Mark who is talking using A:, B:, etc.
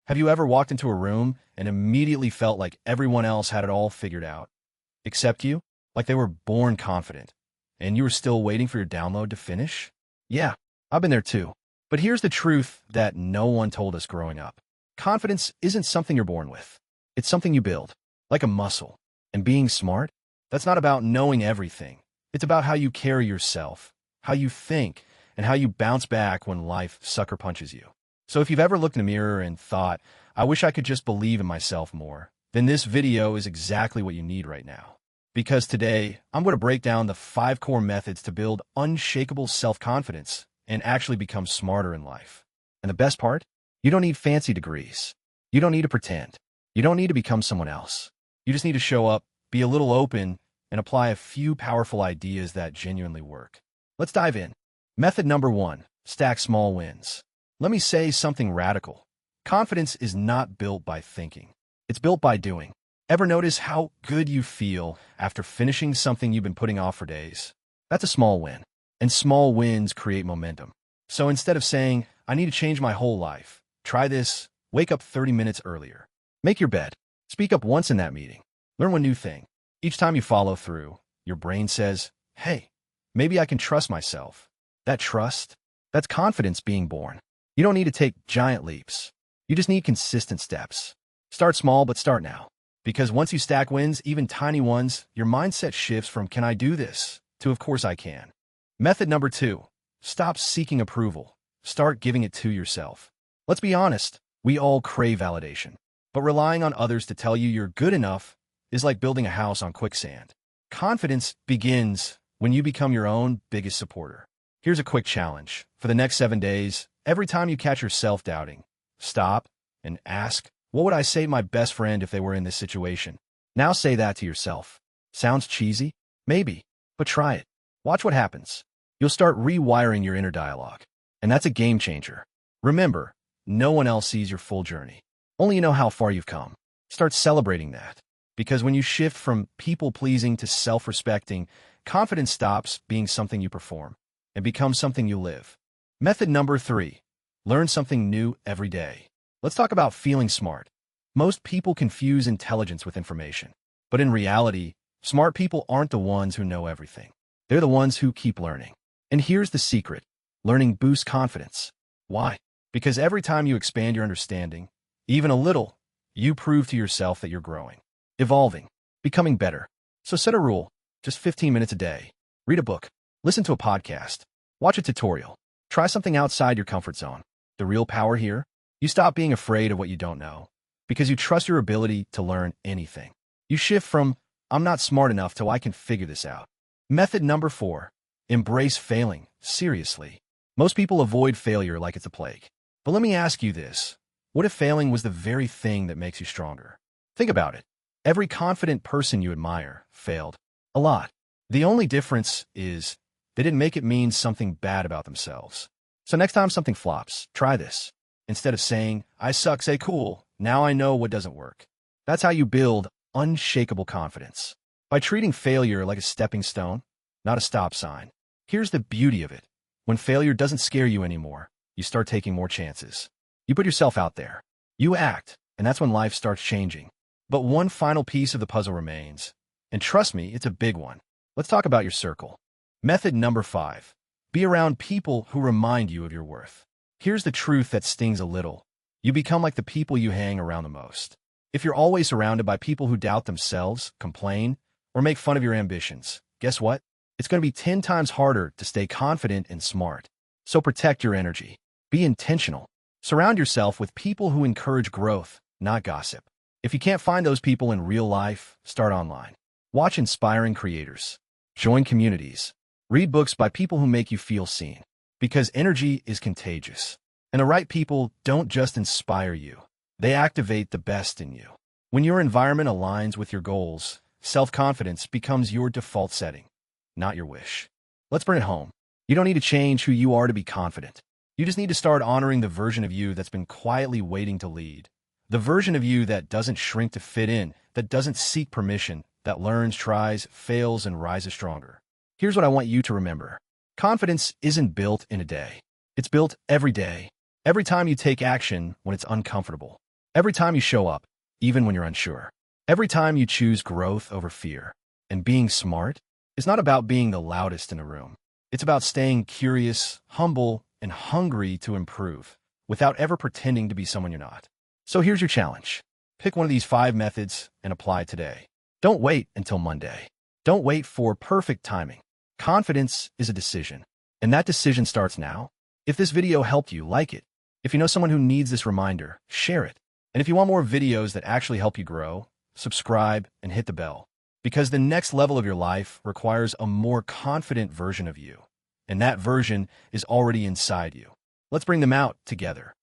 A: Have you ever walked into a room and immediately felt like everyone else had it all figured out, except you? Like they were born confident, and you were still waiting for your download to finish? Yeah, I've been there too. But here's the truth that no one told us growing up. Confidence isn't something you're born with. It's something you build, like a muscle. And being smart, that's not about knowing everything. It's about how you carry yourself, how you think, and how you bounce back when life sucker punches you. So if you've ever looked in a mirror and thought, I wish I could just believe in myself more, then this video is exactly what you need right now. Because today, I'm going to break down the 5 core methods to build unshakable self-confidence and actually become smarter in life. And the best part? You don't need fancy degrees. You don't need to pretend. You don't need to become someone else. You just need to show up, be a little open, and apply a few powerful ideas that genuinely work. Let's dive in. Method number 1, stack small wins. Let me say something radical. Confidence is not built by thinking. It's built by doing. Ever notice how good you feel after finishing something you've been putting off for days? That's a small win. And small wins create momentum. So instead of saying, I need to change my whole life, try this. Wake up 30 minutes earlier. Make your bed. Speak up once in that meeting. Learn one new thing. Each time you follow through, your brain says, hey, maybe I can trust myself. That trust, that's confidence being born. You don't need to take giant leaps. You just need consistent steps. Start small, but start now. Because once you stack wins, even tiny ones, your mindset shifts from can I do this to of course I can. Method number 2, stop seeking approval. Start giving it to yourself. Let's be honest, we all crave validation. But relying on others to tell you you're good enough is like building a house on quicksand. Confidence begins when you become your own biggest supporter. Here's a quick challenge. For the next 7 days, every time you catch yourself doubting, stop and ask, what would I say to my best friend if they were in this situation? Now say that to yourself. Sounds cheesy? Maybe, but try it. Watch what happens. You'll start rewiring your inner dialogue. And that's a game changer. Remember, no one else sees your full journey. Only you know how far you've come. Start celebrating that. Because when you shift from people-pleasing to self-respecting, confidence stops being something you perform and becomes something you live. Method number 3, learn something new every day. Let's talk about feeling smart. Most people confuse intelligence with information. But in reality, smart people aren't the ones who know everything. They're the ones who keep learning. And here's the secret. Learning boosts confidence. Why? Because every time you expand your understanding, even a little, you prove to yourself that you're growing, evolving, becoming better. So set a rule, just 15 minutes a day. Read a book, listen to a podcast, watch a tutorial, try something outside your comfort zone. The real power here? You stop being afraid of what you don't know because you trust your ability to learn anything. You shift from, I'm not smart enough to I can figure this out. Method number 4, embrace failing. Seriously. Most people avoid failure like it's a plague. But let me ask you this. What if failing was the very thing that makes you stronger? Think about it. Every confident person you admire failed. A lot. The only difference is they didn't make it mean something bad about themselves. So next time something flops, try this. Instead of saying, I suck, say, cool, now I know what doesn't work. That's how you build unshakable confidence. By treating failure like a stepping stone, not a stop sign. Here's the beauty of it. When failure doesn't scare you anymore, you start taking more chances. You put yourself out there. You act, and that's when life starts changing. But one final piece of the puzzle remains. And trust me, it's a big one. Let's talk about your circle. Method number 5. Be around people who remind you of your worth. Here's the truth that stings a little. You become like the people you hang around the most. If you're always surrounded by people who doubt themselves, complain, or make fun of your ambitions, guess what? It's going to be 10 times harder to stay confident and smart. So protect your energy. Be intentional. Surround yourself with people who encourage growth, not gossip. If you can't find those people in real life, start online. Watch inspiring creators. Join communities. Read books by people who make you feel seen. Because energy is contagious. And the right people don't just inspire you. They activate the best in you. When your environment aligns with your goals, self-confidence becomes your default setting, not your wish. Let's bring it home. You don't need to change who you are to be confident. You just need to start honoring the version of you that's been quietly waiting to lead. The version of you that doesn't shrink to fit in, that doesn't seek permission, that learns, tries, fails, and rises stronger. Here's what I want you to remember. Confidence isn't built in a day. It's built every day. Every time you take action when it's uncomfortable. Every time you show up, even when you're unsure. Every time you choose growth over fear. And being smart is not about being the loudest in a room. It's about staying curious, humble, and hungry to improve, without ever pretending to be someone you're not. So here's your challenge. Pick one of these 5 methods and apply it today. Don't wait until Monday. Don't wait for perfect timing. Confidence is a decision, and that decision starts now. If this video helped you, like it. If you know someone who needs this reminder, share it. And if you want more videos that actually help you grow, subscribe and hit the bell. Because the next level of your life requires a more confident version of you, and that version is already inside you. Let's bring them out together.